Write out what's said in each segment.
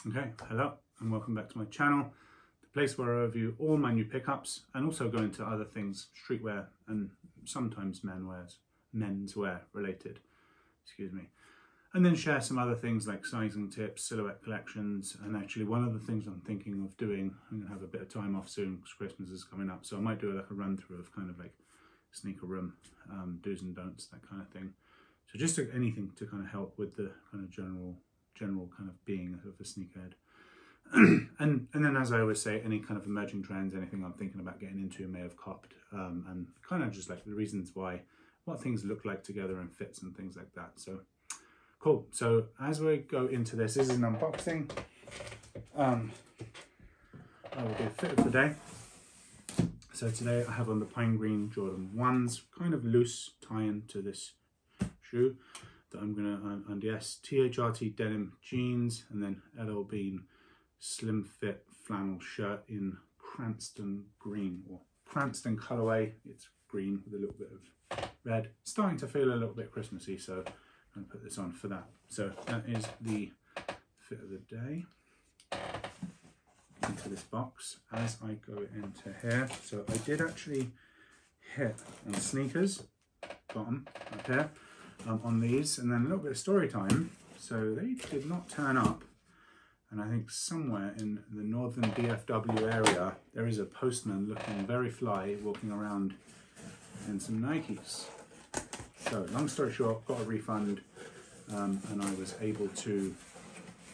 Okay, hello and welcome back to my channel, the place where I review all my new pickups and also go into other things, streetwear and sometimes menswear related, excuse me. And then share some other things like sizing tips, silhouette collections, and actually one of the things I'm thinking of doing, I'm gonna have a bit of time off soon because Christmas is coming up, so I might do like a run through of kind of like sneaker room, do's and don'ts, that kind of thing. So just anything to kind of help with the kind of general kind of being of a sneakerhead. and then, as I always say, any kind of emerging trends, anything I'm thinking about getting into, may have copped, and kind of just like the reasons why, what things look like together and fits and things like that. So cool. So as we go into this is an unboxing. I will do fit of the day. So today I have on the pine green Jordan 1s, kind of loose tie-in to this shoe that I'm gonna undress. THRT denim jeans, and then LL Bean slim fit flannel shirt in Cranston green, or Cranston colorway. It's green with a little bit of red. It's starting to feel a little bit Christmassy, so I'm gonna put this on for that. So that is the fit of the day. Into this box as I go into here. So I did actually hit on sneakers, bottom up here. On these, and then a little bit of story time. So they did not turn up, and I think somewhere in the northern DFW area there is a postman looking very fly walking around in some Nikes. So long story short, got a refund, and I was able to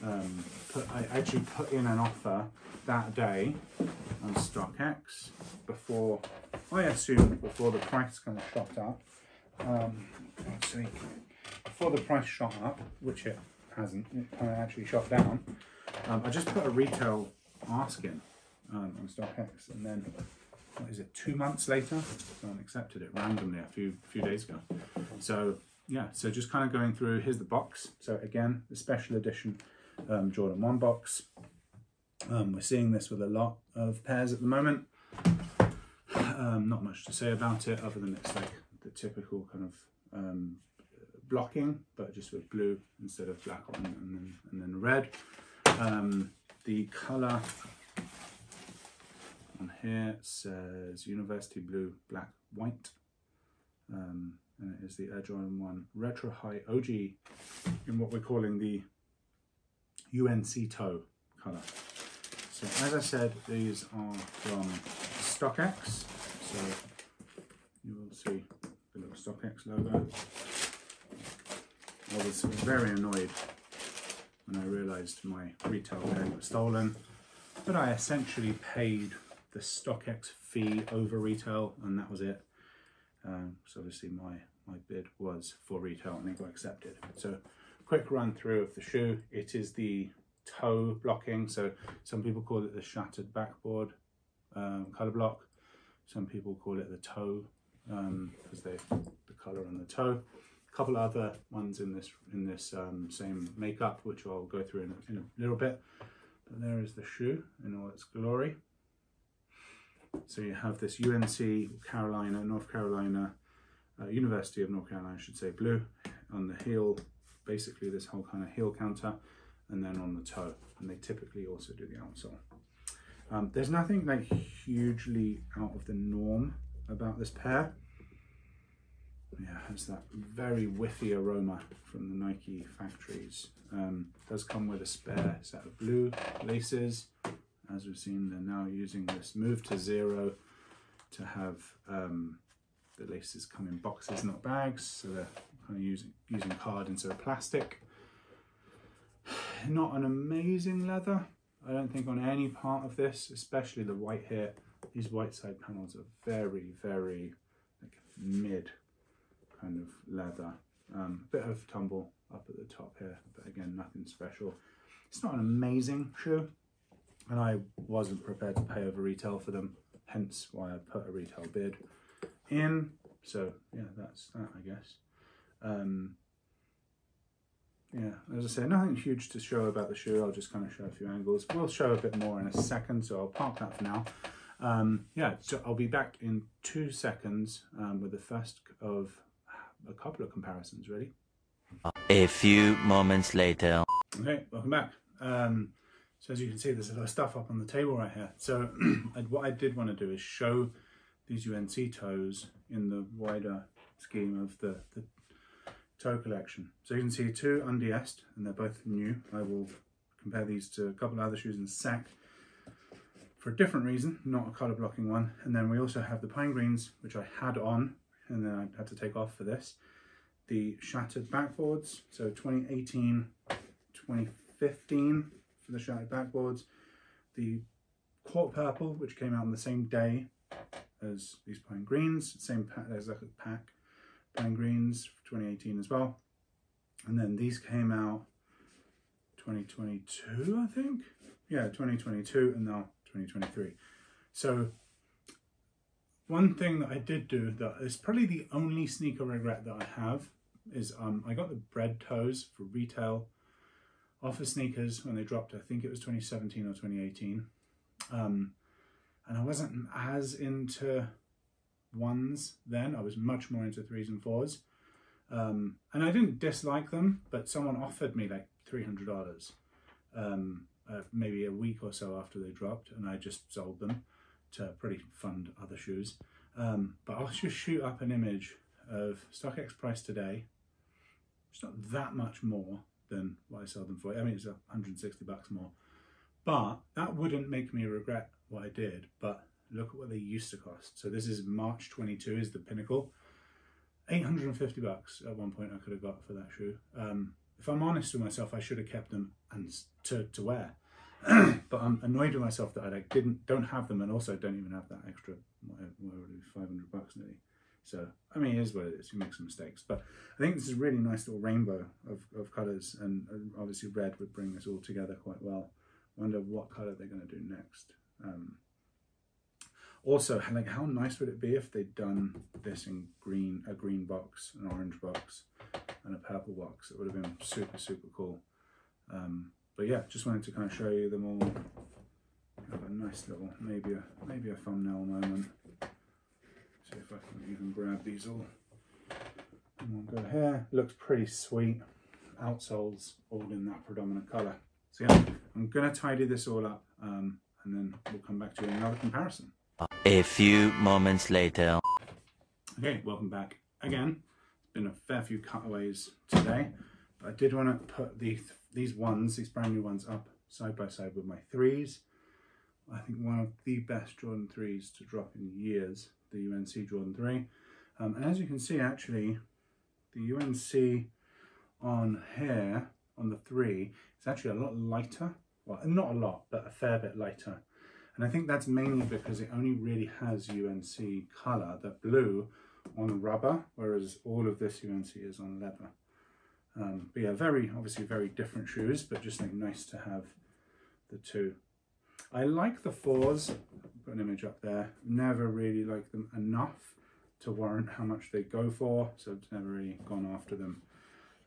I actually put in an offer that day on StockX before, I assumed before the price kind of shot up. Let's see, before the price shot up, which it hasn't, it kind of actually shot down. I just put a retail ask in on StockX, and then what is it, 2 months later, someone accepted it randomly a few days ago. So yeah, so just kind of going through. Here's the box. So again, the special edition Jordan 1 box. We're seeing this with a lot of pairs at the moment. Not much to say about it other than it's like the typical kind of blocking, but just with blue instead of black and then red. The color on here says University Blue, Black, White, and it is the Air Jordan 1 Retro High OG in what we're calling the UNC Toe color. So as I said, these are from StockX, so you will see the little StockX logo. I was very annoyed when I realised my retail tag was stolen, but I essentially paid the StockX fee over retail, and that was it. So obviously my bid was for retail and it got accepted. So quick run through of the shoe. It is the toe blocking, so some people call it the shattered backboard color block. Some people call it the toe because the color on the toe. A couple other ones in this same makeup, which I'll go through in a little bit. But there is the shoe in all its glory. So you have this UNC North Carolina, University of North Carolina, I should say, blue on the heel, basically this whole kind of heel counter, and then on the toe. And they typically also do the outsole. There's nothing like hugely out of the norm about this pair. Yeah, it has that very whiffy aroma from the Nike factories. Does come with a spare set of blue laces. As we've seen, they're now using this move to zero to have the laces come in boxes, not bags. So they're kind of using card instead of plastic. Not an amazing leather, I don't think, on any part of this, especially the white here. These white side panels are very, very like mid kind of leather. Bit of tumble up at the top here, but again, nothing special. It's not an amazing shoe, and I wasn't prepared to pay over retail for them, hence why I put a retail bid in. So yeah, that's that, I guess. Yeah, as I say, nothing huge to show about the shoe. I'll just kind of show a few angles. We'll show a bit more in a second, so I'll park that for now. Yeah, so I'll be back in 2 seconds with the first of a couple of comparisons, really. A few moments later. Okay, welcome back. So as you can see, there's a lot of stuff up on the table right here. So what I did want to do is show these UNC toes in the wider scheme of the toe collection. So you can see 2 undiesed, and they're both new. I will compare these to a couple of other shoes in a sec for a different reason, not a color blocking one. And then we also have the pine greens, which I had on and then I had to take off for this. The shattered backboards, so 2018, 2015 for the shattered backboards. The court purple, which came out on the same day as these pine greens, same pack, there's like a pack, pine greens, 2018 as well. And then these came out 2022, I think. Yeah, 2022 and now 2023. So one thing that I did do that is probably the only sneaker regret that I have is I got the bread toes for retail off of sneakers when they dropped. I think it was 2017 or 2018. And I wasn't as into ones then. I was much more into 3s and 4s. And I didn't dislike them, but someone offered me like $300 maybe a week or so after they dropped, and I just sold them to pretty fund other shoes. But I'll just shoot up an image of StockX price today. It's not that much more than what I sold them for. I mean, it's $160 more, but that wouldn't make me regret what I did. But look at what they used to cost. So this is March 22 is the pinnacle. $850 at one point I could have got for that shoe. If I'm honest with myself, I should have kept them and to wear. But I'm annoyed with myself that I like don't have them, and also don't even have that extra $500 nearly. So I mean, it is what it is. You make some mistakes, but I think this is a really nice little rainbow of colours, and obviously red would bring this all together quite well. Wonder what colour they're going to do next. Also, like, how nice would it be if they'd done this in green, a green box, an orange box, and a purple box? It would have been super, super cool. But yeah, just wanted to kind of show you them all. Have a nice little, maybe a thumbnail moment. See if I can even grab these all in one go here. Looks pretty sweet. Outsoles all in that predominant colour. So yeah, I'm gonna tidy this all up, and then we'll come back to you in another comparison. A few moments later. Okay, welcome back again. It's been a fair few cutaways today, but I did want to put these brand new ones up side by side with my 3s. I think one of the best Jordan 3s to drop in years, the UNC Jordan 3. And as you can see, actually, the UNC on here, on the 3, is actually a lot lighter. Well, not a lot, but a fair bit lighter. And I think that's mainly because it only really has UNC colour, that blue, on rubber, whereas all of this UNC is on leather. But yeah, obviously very different shoes, but just like nice to have the two. I like the 4s, put an image up there, never really liked them enough to warrant how much they go for, so I've never really gone after them.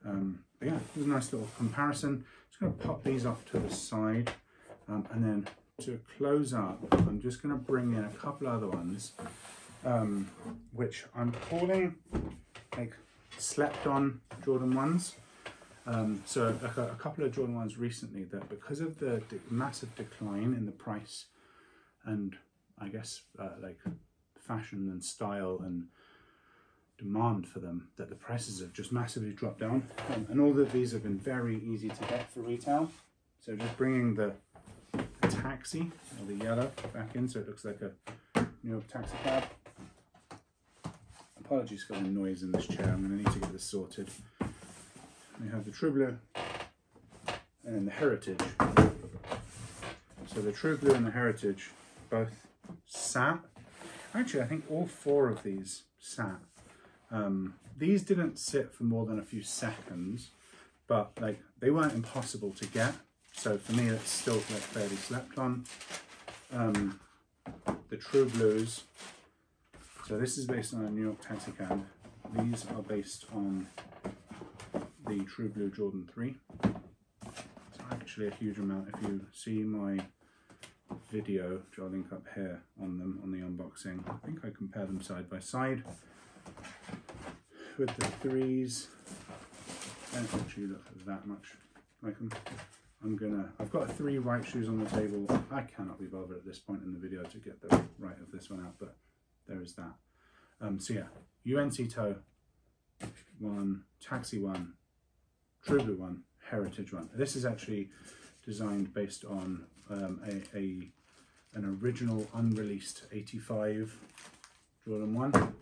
But yeah, it was a nice little comparison. Just going to pop these off to the side, and then to close up, I'm just going to bring in a couple other ones, which I'm calling like slept on Jordan 1s. So a couple of Jordan 1s recently that, because of the massive decline in the price and I guess like fashion and style and demand for them, that the prices have just massively dropped down. And all of these have been very easy to get for retail. So just bringing the taxi, or the yellow, back in so it looks like a New York taxi cab. Apologies for the noise in this chair, I'm going to need to get this sorted. We have the True Blue and then the Heritage. So the True Blue and the Heritage both sat. Actually, I think all 4 of these sat. These didn't sit for more than a few seconds, but like they weren't impossible to get. So for me, it's still like fairly slept on. The True Blues. So this is based on a New York taxi cab. These are based on the True Blue Jordan 3. It's actually a huge amount. If you see my video, which I'll link up here on them, on the unboxing, I think I compare them side by side with the 3s. They don't actually look that much like them. I've got 3 right shoes on the table. I cannot be bothered at this point in the video to get the right of this one out, but there is that. So yeah, UNC Toe 1, Taxi 1, True Blue 1, Heritage 1. This is actually designed based on an original unreleased 85 Jordan 1.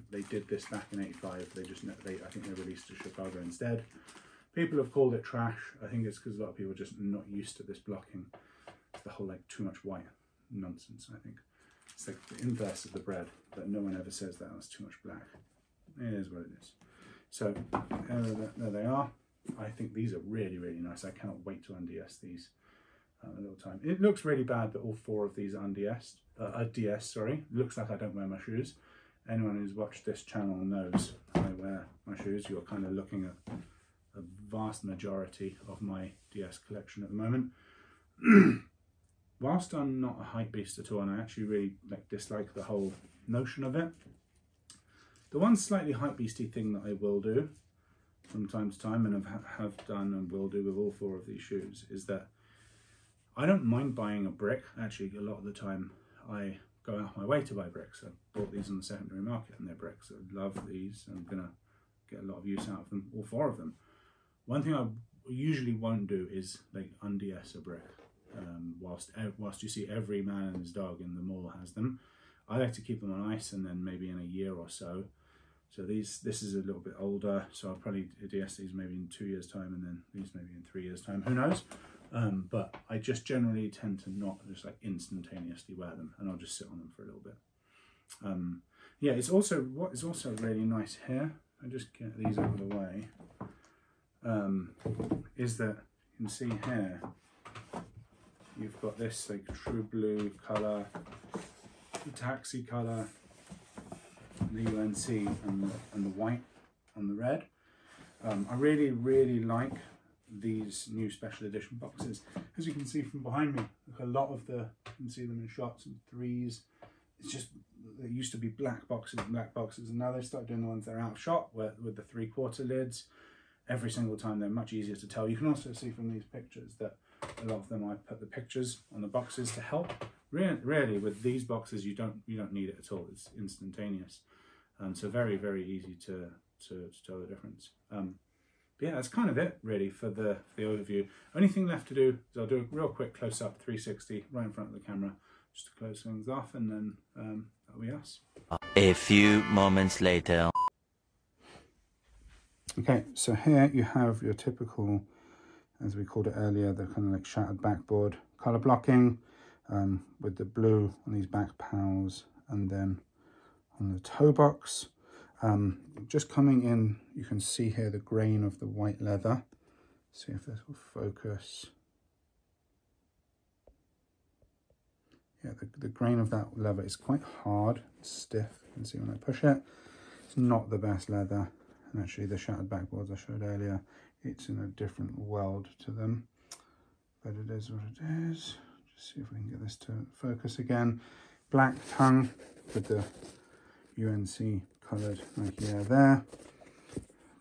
They did this back in 85. I think they released to Chicago instead. People have called it trash. I think it's because a lot of people are just not used to this blocking. It's the whole like too much white nonsense. I think it's like the inverse of the bread, but no one ever says that. It's too much black. It is what it is. So there they are. I think these are really, really nice. I cannot wait to unds these a little time. It looks really bad that all 4 of these are DS, sorry. It looks like I don't wear my shoes. Anyone who's watched this channel knows I wear my shoes. You're kind of looking at a vast majority of my DS collection at the moment. Whilst I'm not a hype beast at all, and I actually really dislike the whole notion of it, the one slightly hype beasty thing that I will do from time to time, and have done and will do with all 4 of these shoes, is that I don't mind buying a brick. Actually, a lot of the time I go out my way to buy bricks. I bought these on the secondary market and they're bricks. I love these. I'm gonna get a lot of use out of them, all 4 of them. One thing I usually won't do is like unds a brick. Whilst you see every man and his dog in the mall has them, I like to keep them on ice, and then maybe in a year or so. So this is a little bit older, so I'll probably DS these maybe in 2 years time, and then these maybe in 3 years time, who knows. But I just generally tend to not just like instantaneously wear them, and I'll just sit on them for a little bit. Yeah, what is also really nice here, I just get these out of the way, is that you can see here you've got this like True Blue colour, the Taxi colour, the UNC, and the white and the red. I really, really like these new special edition boxes. As you can see from behind me, a lot of you can see them in shots and 3s. It's just, there used to be black boxes, and now they've started doing the ones that are out of shot with the 3/4 lids. Every single time they're much easier to tell. You can also see from these pictures that a lot of them, I put the pictures on the boxes to help. Really, with these boxes, you don't need it at all. It's instantaneous, so very, very easy to tell the difference. But yeah, that's kind of it really for the overview. Only thing left to do is I'll do a real quick close-up 360 right in front of the camera, just to close things off, and then that'll be us. A few moments later. Okay, so here you have your typical, as we called it earlier, the kind of like shattered backboard color blocking, with the blue on these back pals, and then on the toe box. Just coming in, you can see here the grain of the white leather. See if this will focus. Yeah, the grain of that leather is quite hard, stiff. You can see when I push it. It's not the best leather. And actually the shattered backboards I showed earlier, it's in a different world to them. But it is what it is. Just see if we can get this to focus again. Black tongue with the UNC coloured Nike Air there.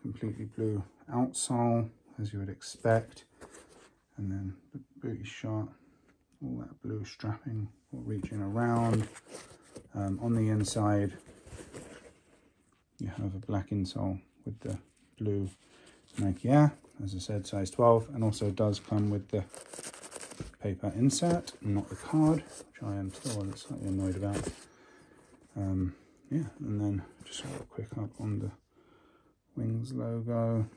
Completely blue outsole, as you would expect. And then the booty shot, all that blue strapping reaching around. On the inside, you have a black insole with the blue Nike Air, as I said, size 12, and also does come with the paper insert, not the card, which I am still slightly annoyed about. Yeah, and then just a quick up on the Wings logo.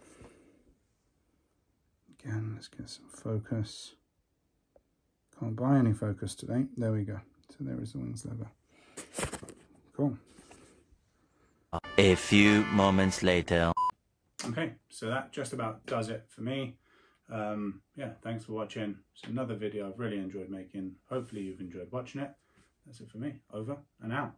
Again, let's get some focus. Can't buy any focus today. There we go. So there is the Wings logo. Cool. A few moments later. Okay, so that just about does it for me. Yeah, thanks for watching. It's another video I've really enjoyed making. Hopefully you've enjoyed watching it. That's it for me. Over and out.